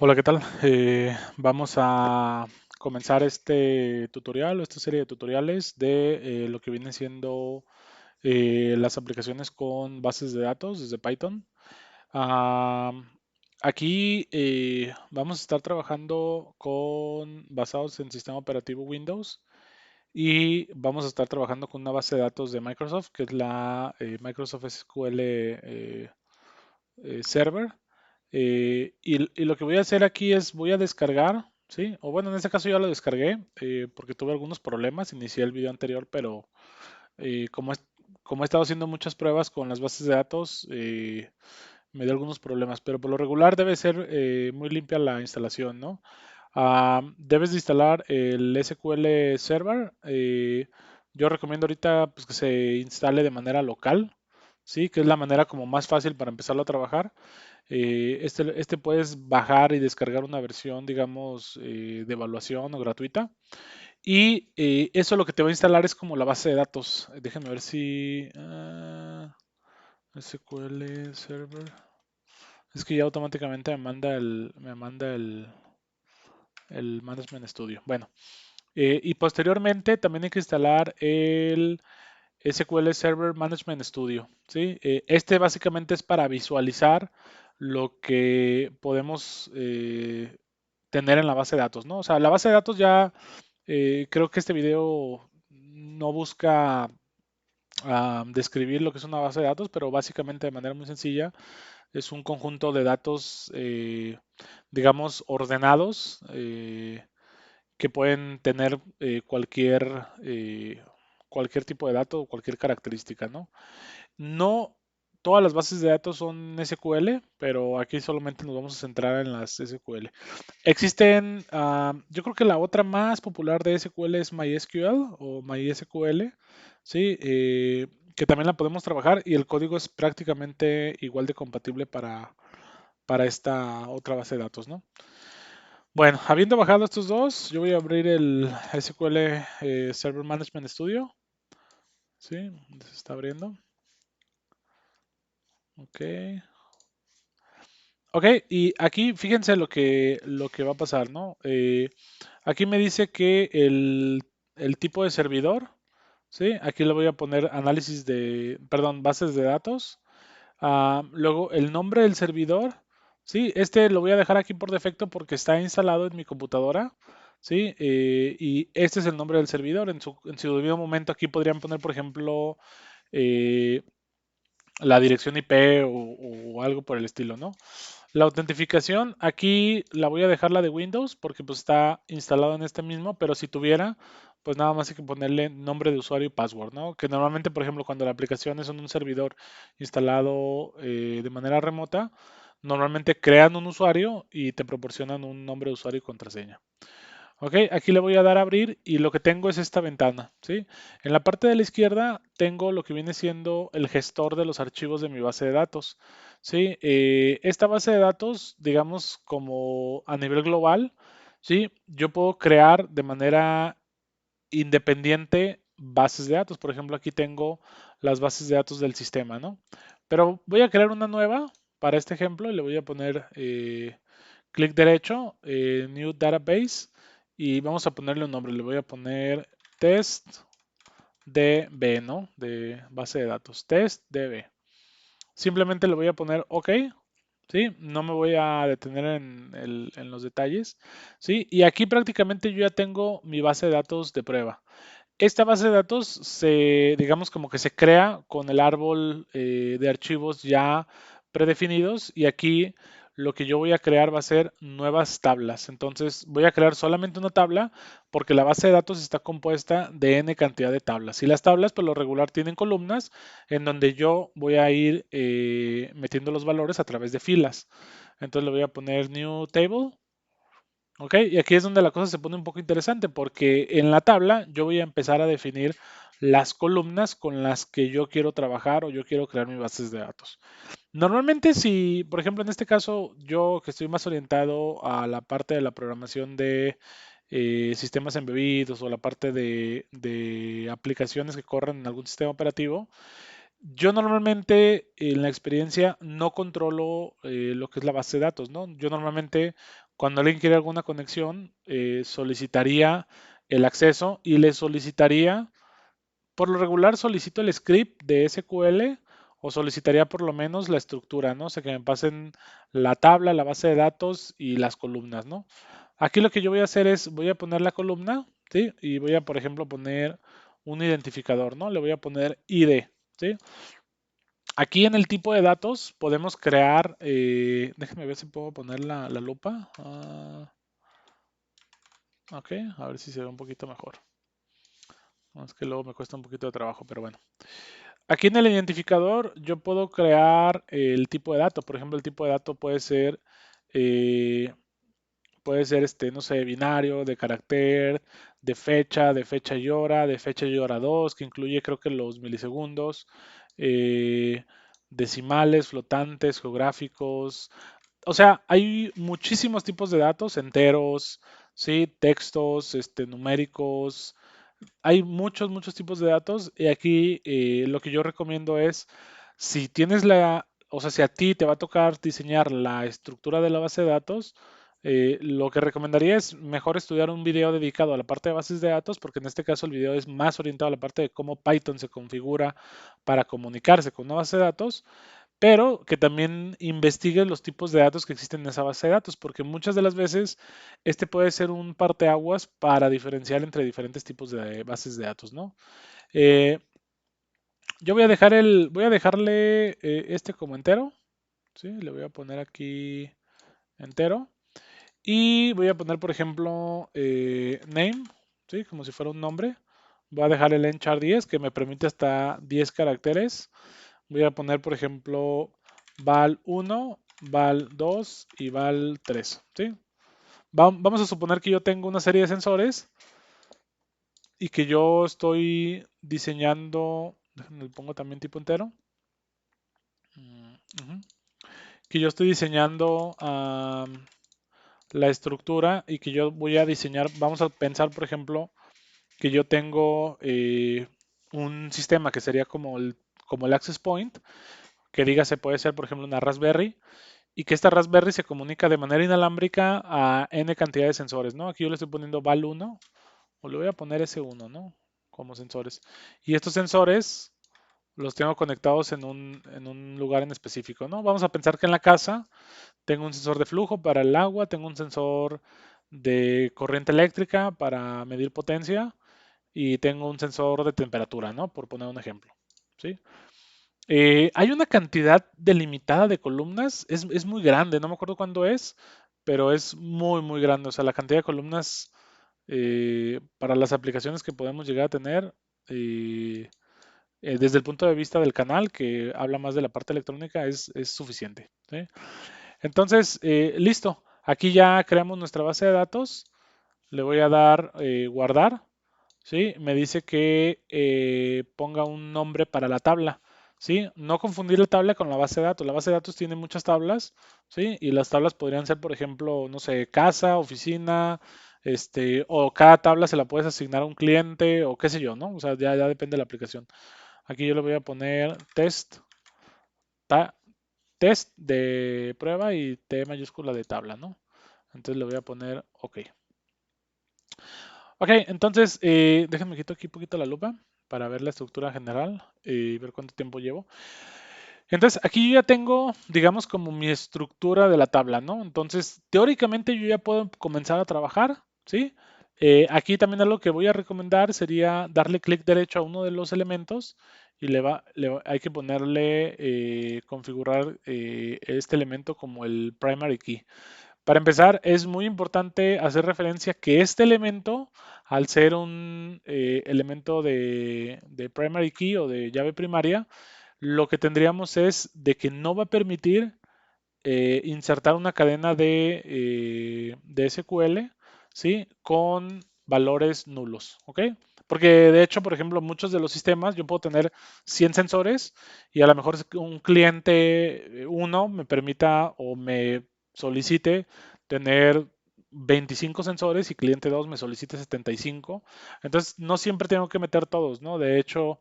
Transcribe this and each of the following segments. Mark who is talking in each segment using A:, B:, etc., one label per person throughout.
A: Hola, ¿qué tal? Vamos a comenzar este tutorial o esta serie de tutoriales de lo que viene siendo las aplicaciones con bases de datos desde Python. Ah, Aquí vamos a estar trabajando con basados en sistema operativo Windows y vamos a estar trabajando con una base de datos de Microsoft, que es la Microsoft SQL Server. Y lo que voy a hacer aquí es voy a descargar, ¿sí? O bueno, en este caso ya lo descargué porque tuve algunos problemas. Inicié el video anterior, pero eh, como, es- como he estado haciendo muchas pruebas con las bases de datos, me dio algunos problemas. Pero por lo regular debe ser muy limpia la instalación, ¿no? Debes de instalar el SQL Server. Yo recomiendo ahorita pues, que se instale de manera local, ¿sí? Que es la manera como más fácil para empezarlo a trabajar. Este puedes bajar y descargar una versión, digamos, de evaluación o gratuita. Y eso lo que te va a instalar es como la base de datos. Déjenme ver si... SQL Server. Es que ya automáticamente me manda el Management Studio. Bueno, y posteriormente también hay que instalar el SQL Server Management Studio, ¿sí? Este básicamente es para visualizar lo que podemos tener en la base de datos, ¿no? O sea, la base de datos ya creo que este video no busca describir lo que es una base de datos, pero básicamente de manera muy sencilla es un conjunto de datos, digamos, ordenados que pueden tener cualquier tipo de dato o cualquier característica, ¿no? No todas las bases de datos son SQL, pero aquí solamente nos vamos a centrar en las SQL. Existen, yo creo que la otra más popular de SQL es MySQL o MySQL, ¿sí? Que también la podemos trabajar y el código es prácticamente igual de compatible para esta otra base de datos, ¿no? Bueno, habiendo bajado estos dos, yo voy a abrir el SQL Server Management Studio, ¿sí? Se está abriendo. Ok. Ok, y aquí fíjense lo que va a pasar, ¿no? Aquí me dice que el tipo de servidor, ¿sí? Aquí le voy a poner perdón, bases de datos. Luego el nombre del servidor, ¿sí? Este lo voy a dejar aquí por defecto porque está instalado en mi computadora, ¿sí? Y este es el nombre del servidor. En su debido momento aquí podrían poner, por ejemplo, eh, la dirección IP o algo por el estilo, ¿no? La autentificación, aquí la voy a dejar la de Windows porque pues está instalado en este mismo, pero si tuviera, pues nada más hay que ponerle nombre de usuario y password, ¿no? Que normalmente, por ejemplo, cuando la aplicación es en un servidor instalado de manera remota, normalmente crean un usuario y te proporcionan un nombre de usuario y contraseña. Ok, aquí le voy a dar a abrir y lo que tengo es esta ventana, ¿sí? En la parte de la izquierda tengo lo que viene siendo el gestor de los archivos de mi base de datos, ¿sí? Esta base de datos, digamos como a nivel global, ¿sí? Yo puedo crear de manera independiente bases de datos. Por ejemplo, aquí tengo las bases de datos del sistema, ¿no? Pero voy a crear una nueva para este ejemplo y le voy a poner clic derecho, New Database, y vamos a ponerle un nombre. Le voy a poner test DB, ¿no? De base de datos. Test DB. Simplemente le voy a poner OK, ¿sí? No me voy a detener en los detalles, ¿sí? Y aquí prácticamente yo ya tengo mi base de datos de prueba. Esta base de datos digamos como que se crea con el árbol de archivos ya predefinidos y aquí lo que yo voy a crear va a ser nuevas tablas. Entonces voy a crear solamente una tabla porque la base de datos está compuesta de n cantidad de tablas. Y las tablas, por lo regular, tienen columnas en donde yo voy a ir metiendo los valores a través de filas. Entonces le voy a poner new table. ¿Ok? Y aquí es donde la cosa se pone un poco interesante porque en la tabla yo voy a empezar a definir las columnas con las que yo quiero trabajar o yo quiero crear mis bases de datos. Normalmente si, por ejemplo, en este caso, yo que estoy más orientado a la parte de la programación de sistemas embebidos o la parte de aplicaciones que corren en algún sistema operativo, yo normalmente en la experiencia no controlo lo que es la base de datos, ¿no? Yo normalmente cuando alguien quiere alguna conexión, solicitaría el acceso y le solicitaría, por lo regular solicito el script de SQL o solicitaría por lo menos la estructura, ¿no? O sea, que me pasen la tabla, la base de datos y las columnas, ¿no? Aquí lo que yo voy a hacer es, voy a poner la columna, ¿sí? Y voy a, por ejemplo, poner un identificador, ¿no? Le voy a poner ID, ¿sí? Aquí en el tipo de datos podemos crear, déjenme ver si puedo poner la lupa. Ok, a ver si se ve un poquito mejor. No, es que luego me cuesta un poquito de trabajo, pero bueno. Aquí en el identificador yo puedo crear el tipo de dato. Por ejemplo, el tipo de dato eh, no sé, binario, de carácter, de fecha y hora, de fecha y hora 2, que incluye creo que los milisegundos, eh, decimales, flotantes, geográficos. O sea, hay muchísimos tipos de datos, enteros, sí, textos, numéricos, hay muchos tipos de datos y aquí lo que yo recomiendo es, si tienes o sea, si a ti te va a tocar diseñar la estructura de la base de datos, lo que recomendaría es mejor estudiar un video dedicado a la parte de bases de datos, porque en este caso el video es más orientado a la parte de cómo Python se configura para comunicarse con una base de datos, pero que también investigue los tipos de datos que existen en esa base de datos, porque muchas de las veces este puede ser un parteaguas para diferenciar entre diferentes tipos de bases de datos, ¿no? Eh, yo voy a dejarle este como entero, ¿sí? Le voy a poner aquí entero y voy a poner, por ejemplo, name, ¿sí? Como si fuera un nombre. Voy a dejar el enchar 10 que me permite hasta 10 caracteres. Voy a poner, por ejemplo, val 1, val 2 y val 3, ¿sí? Vamos a suponer que yo tengo una serie de sensores y que yo estoy diseñando, déjenme le pongo también tipo entero, ujú, que yo estoy diseñando la estructura y que yo voy a diseñar, vamos a pensar, por ejemplo, que yo tengo un sistema que sería como el access point, que diga se puede ser, por ejemplo, una Raspberry, y que esta Raspberry se comunica de manera inalámbrica a n cantidad de sensores, ¿no? Aquí yo le estoy poniendo val1 o le voy a poner S1, ¿no? Como sensores. Y estos sensores los tengo conectados en un lugar en específico, ¿no? Vamos a pensar que en la casa tengo un sensor de flujo para el agua, tengo un sensor de corriente eléctrica para medir potencia y tengo un sensor de temperatura, ¿no? Por poner un ejemplo, ¿sí? Hay una cantidad delimitada de columnas, es muy grande, no me acuerdo cuándo es, pero es muy grande. O sea, la cantidad de columnas para las aplicaciones que podemos llegar a tener eh, desde el punto de vista del canal, que habla más de la parte electrónica, es suficiente, ¿sí? Entonces, listo. Aquí ya creamos nuestra base de datos. Le voy a dar guardar. ¿Sí? Me dice que ponga un nombre para la tabla, ¿sí? No confundir la tabla con la base de datos. La base de datos tiene muchas tablas, ¿sí? Y las tablas podrían ser, por ejemplo, no sé, casa, oficina, o cada tabla se la puedes asignar a un cliente o qué sé yo, ¿no? O sea, ya depende de la aplicación. Aquí yo le voy a poner ta- test de prueba y T mayúscula de tabla, ¿no? Entonces le voy a poner OK. Ok, entonces déjenme quito aquí un poquito la lupa para ver la estructura general y ver cuánto tiempo llevo. Entonces aquí yo ya tengo, digamos, como mi estructura de la tabla, ¿no? Entonces teóricamente yo ya puedo comenzar a trabajar, ¿sí? Aquí también algo que voy a recomendar sería darle clic derecho a uno de los elementos y hay que ponerle, configurar este elemento como el primary key. Para empezar, es muy importante hacer referencia que este elemento, al ser un elemento de primary key o de llave primaria, lo que tendríamos es de que no va a permitir insertar una cadena de SQL, ¿sí? Con valores nulos, ¿ok? Porque de hecho, por ejemplo, muchos de los sistemas yo puedo tener 100 sensores y a lo mejor un cliente uno me permita o me solicite tener 25 sensores y cliente 2 me solicite 75. Entonces, no siempre tengo que meter todos, ¿no? De hecho,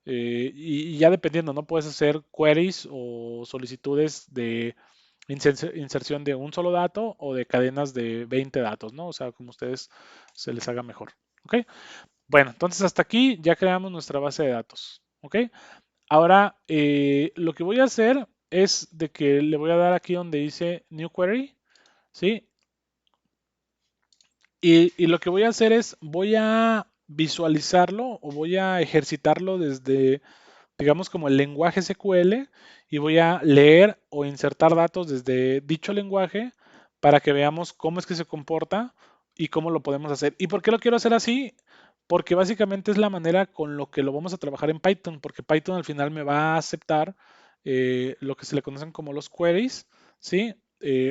A: y ya dependiendo, ¿no? Puedes hacer queries o solicitudes inserción de un solo dato o de cadenas de 20 datos, ¿no? O sea, como ustedes se les haga mejor. ¿Ok? Bueno, entonces hasta aquí ya creamos nuestra base de datos. ¿Ok? Ahora, lo que voy a hacer es de que le voy a dar aquí donde dice New Query, ¿sí? Y lo que voy a hacer es, voy a visualizarlo o voy a ejercitarlo desde, digamos, como el lenguaje SQL y voy a leer o insertar datos desde dicho lenguaje para que veamos cómo es que se comporta y cómo lo podemos hacer. ¿Y por qué lo quiero hacer así? Porque básicamente es la manera con lo que lo vamos a trabajar en Python, porque Python al final me va a aceptar lo que se le conocen como los queries, ¿sí?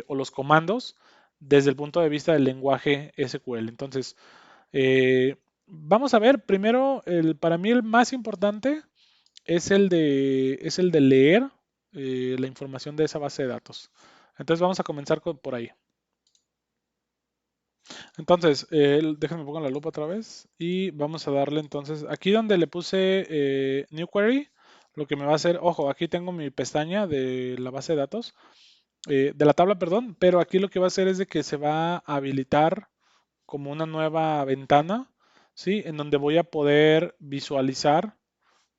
A: O los comandos desde el punto de vista del lenguaje SQL. Entonces, vamos a ver, primero, para mí el más importante es el de leer la información de esa base de datos. Entonces vamos a comenzar por ahí. Entonces, déjenme pongo la lupa otra vez y vamos a darle entonces, aquí donde le puse New Query, lo que me va a hacer, ojo, aquí tengo mi pestaña de la base de datos, de la tabla, perdón, pero aquí lo que va a hacer es de que se va a habilitar como una nueva ventana, ¿sí? En donde voy a poder visualizar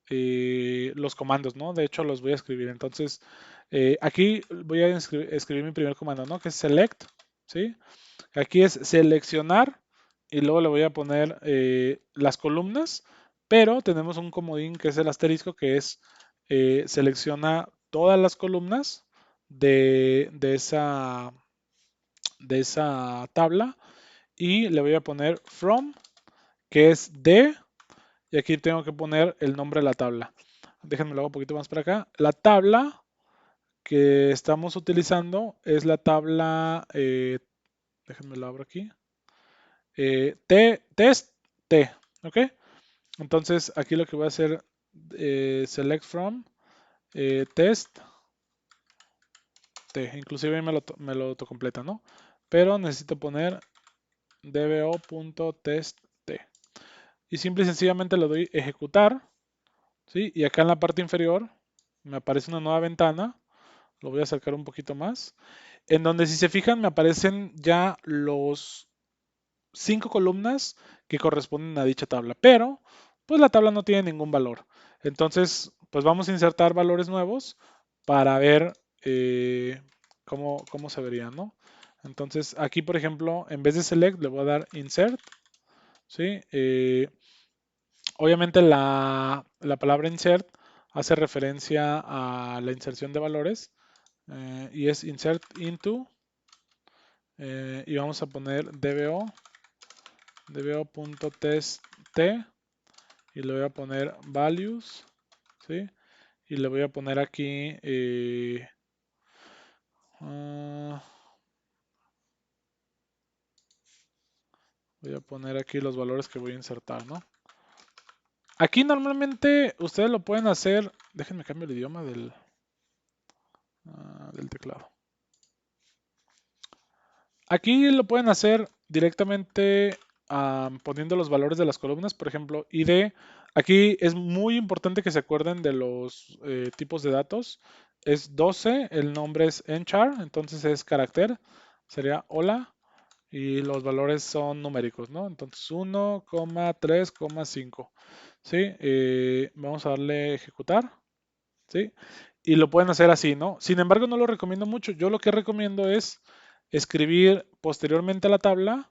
A: los comandos, ¿no? De hecho, los voy a escribir. Entonces, aquí voy a escribir mi primer comando, ¿no? Que es select, ¿sí? Aquí es seleccionar y luego le voy a poner las columnas, pero tenemos un comodín que es el asterisco, que es selecciona todas las columnas de esa tabla y le voy a poner from, que es de, y aquí tengo que poner el nombre de la tabla. Déjenme lo hago un poquito más para acá. La tabla que estamos utilizando es la tabla, déjenme lo abro aquí, test T, ¿ok? Entonces aquí lo que voy a hacer, select from, test T, inclusive me lo autocompleta, ¿no? Pero necesito poner dbo.test T. Y simple y sencillamente le doy ejecutar, ¿sí? Y acá en la parte inferior me aparece una nueva ventana, lo voy a acercar un poquito más, en donde si se fijan me aparecen ya los 5 columnas que corresponden a dicha tabla, pero pues la tabla no tiene ningún valor. Entonces, pues vamos a insertar valores nuevos para ver cómo se vería, ¿no? Entonces, aquí, por ejemplo, en vez de select, le voy a dar insert, ¿sí? Obviamente la palabra insert hace referencia a la inserción de valores y es insert into y vamos a poner dbo.test y le voy a poner values, ¿sí? Y le voy a poner aquí ah, voy a poner aquí los valores que voy a insertar, ¿no? Aquí normalmente ustedes lo pueden hacer, déjenme cambiar el idioma del teclado. Aquí lo pueden hacer directamente poniendo los valores de las columnas, por ejemplo, ID. Aquí es muy importante que se acuerden de los tipos de datos. Es 12, el nombre es enchar, entonces es carácter, sería hola, y los valores son numéricos, ¿no? Entonces 1,3,5. ¿Sí? Vamos a darle ejecutar, ¿sí? Y lo pueden hacer así, ¿no? Sin embargo, no lo recomiendo mucho. Yo lo que recomiendo es escribir posteriormente a la tabla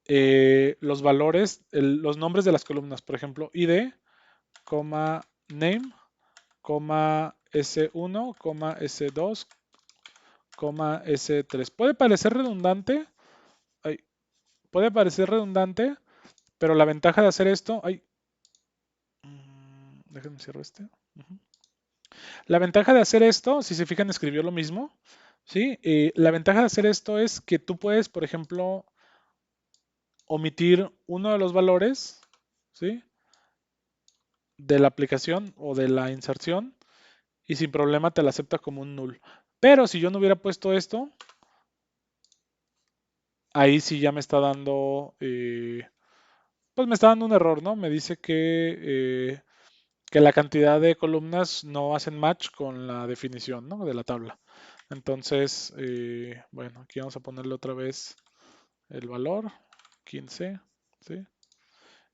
A: los valores, los nombres de las columnas. Por ejemplo, ID, name, S1, S2, S3. Puede parecer redundante, ay, puede parecer redundante, pero la ventaja de hacer esto, déjenme cierro este. La ventaja de hacer esto, si se fijan, escribió lo mismo, ¿sí? La ventaja de hacer esto es que tú puedes, por ejemplo, omitir uno de los valores, ¿sí? De la aplicación o de la inserción y sin problema te la acepta como un null. Pero si yo no hubiera puesto esto, ahí sí ya me está dando, pues me está dando un error, ¿no? Me dice que la cantidad de columnas no hacen match con la definición, ¿no? De la tabla. Entonces, bueno, aquí vamos a ponerle otra vez el valor, 15, ¿sí?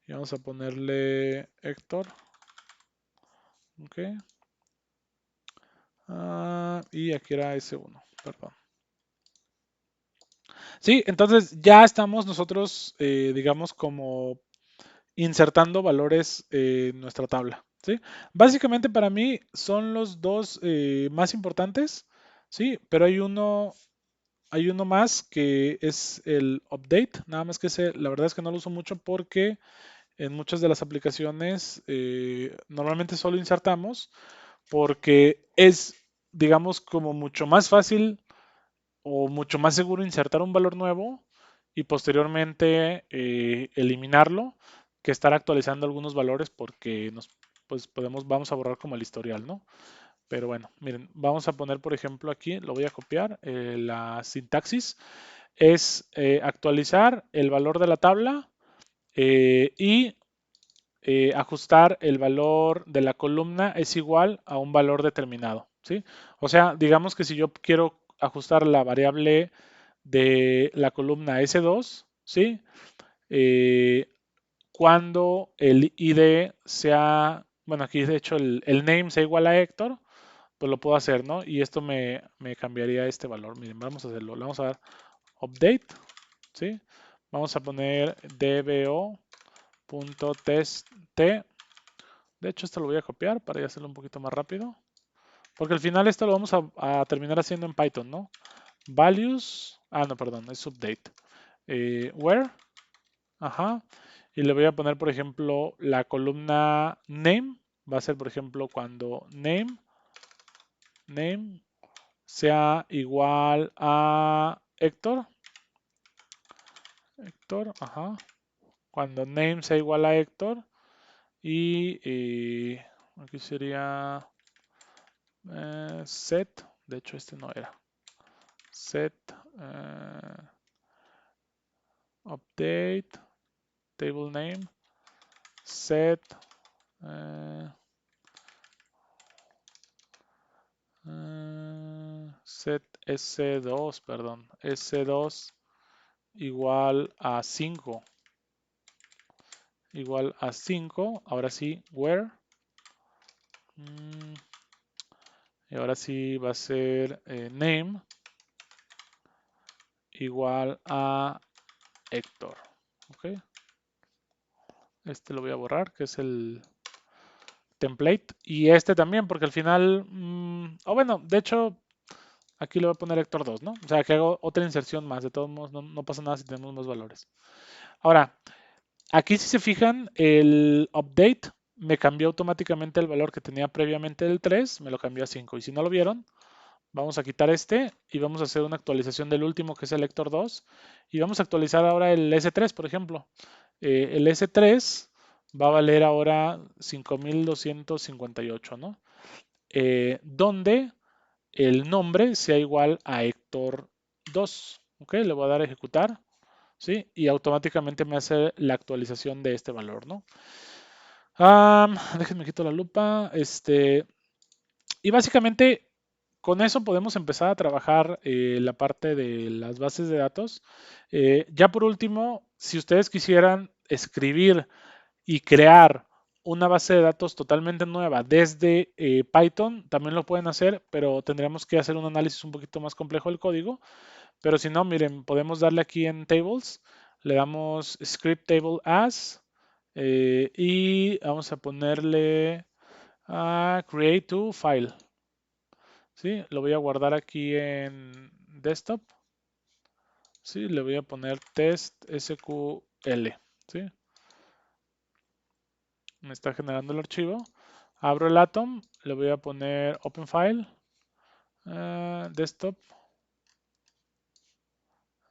A: Y vamos a ponerle Héctor, ¿ok? Y aquí era S1, perdón. Sí, entonces ya estamos nosotros, digamos, como insertando valores en nuestra tabla, ¿sí? Básicamente para mí son los dos más importantes, ¿sí? Pero hay uno más que es el update, nada más que ese, la verdad es que no lo uso mucho porque en muchas de las aplicaciones normalmente solo insertamos porque es, digamos, como mucho más fácil o mucho más seguro insertar un valor nuevo y posteriormente eliminarlo que estar actualizando algunos valores porque pues vamos a borrar como el historial, ¿no? Pero bueno, miren, vamos a poner por ejemplo aquí, lo voy a copiar, la sintaxis es actualizar el valor de la tabla y ajustar el valor de la columna es igual a un valor determinado, ¿sí? O sea, digamos que si yo quiero ajustar la variable de la columna S2, ¿sí? Eh, cuando el ID sea, bueno, aquí de hecho el name sea igual a Héctor, pues lo puedo hacer, ¿no? Y esto me cambiaría este valor. Miren, vamos a hacerlo. Le vamos a dar update, ¿sí? Vamos a poner dbo.test. De hecho, esto lo voy a copiar para ya hacerlo un poquito más rápido. Porque al final esto lo vamos a terminar haciendo en Python, ¿no? Values, no, perdón, es update. Where, ajá. Y le voy a poner, por ejemplo, la columna name. Va a ser, por ejemplo, cuando name sea igual a Héctor. Héctor, ajá. Cuando name sea igual a Héctor. Y aquí sería set. De hecho, este no era. Set update table name set set s2, perdón, s2 igual a 5, ahora sí where mm, y ahora sí va a ser name igual a Héctor, ok, este lo voy a borrar que es el template y este también porque al final bueno, de hecho aquí le voy a poner Héctor 2, ¿no? O sea, que hago otra inserción más. De todos modos, no pasa nada si tenemos más valores. Ahora, aquí si se fijan, el update me cambió automáticamente el valor que tenía previamente del 3, me lo cambió a 5. Y si no lo vieron, vamos a quitar este y vamos a hacer una actualización del último, que es el Héctor 2. Y vamos a actualizar ahora el S3, por ejemplo. El S3 va a valer ahora 5258, ¿no? Donde el nombre sea igual a Héctor 2. ¿Ok? Le voy a dar a ejecutar. ¿Sí? Y automáticamente me hace la actualización de este valor, ¿no? Déjenme quito la lupa. Y básicamente con eso podemos empezar a trabajar la parte de las bases de datos. Ya por último, si ustedes quisieran escribir y crear una base de datos totalmente nueva desde Python, también lo pueden hacer, pero tendríamos que hacer un análisis un poquito más complejo del código. Pero si no, miren, podemos darle aquí en Tables, le damos Script Table As y vamos a ponerle a Create to File. ¿Sí? Lo voy a guardar aquí en Desktop. ¿Sí? Le voy a poner Test SQL. ¿Sí? Me está generando el archivo. Abro el Atom, le voy a poner Open File, Desktop,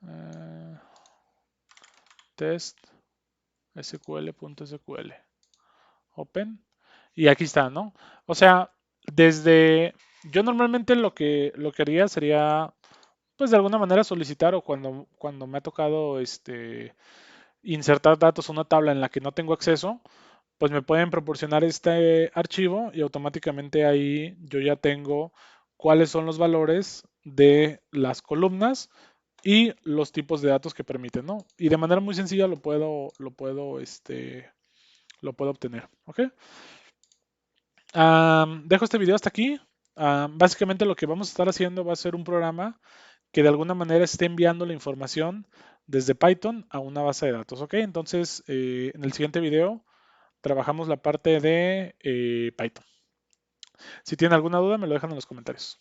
A: eh, Test SQL.sql, Open. Y aquí está, ¿no? O sea, yo normalmente lo que haría sería, pues de alguna manera solicitar o cuando me ha tocado insertar datos a una tabla en la que no tengo acceso, pues me pueden proporcionar este archivo y automáticamente ahí yo ya tengo cuáles son los valores de las columnas y los tipos de datos que permiten, ¿no? Y de manera muy sencilla lo puedo obtener, ¿ok? Dejo este video hasta aquí. Básicamente lo que vamos a estar haciendo va a ser un programa que de alguna manera esté enviando la información desde Python a una base de datos, ¿ok? Entonces, en el siguiente video trabajamos la parte de Python. Si tienen alguna duda, me lo dejan en los comentarios.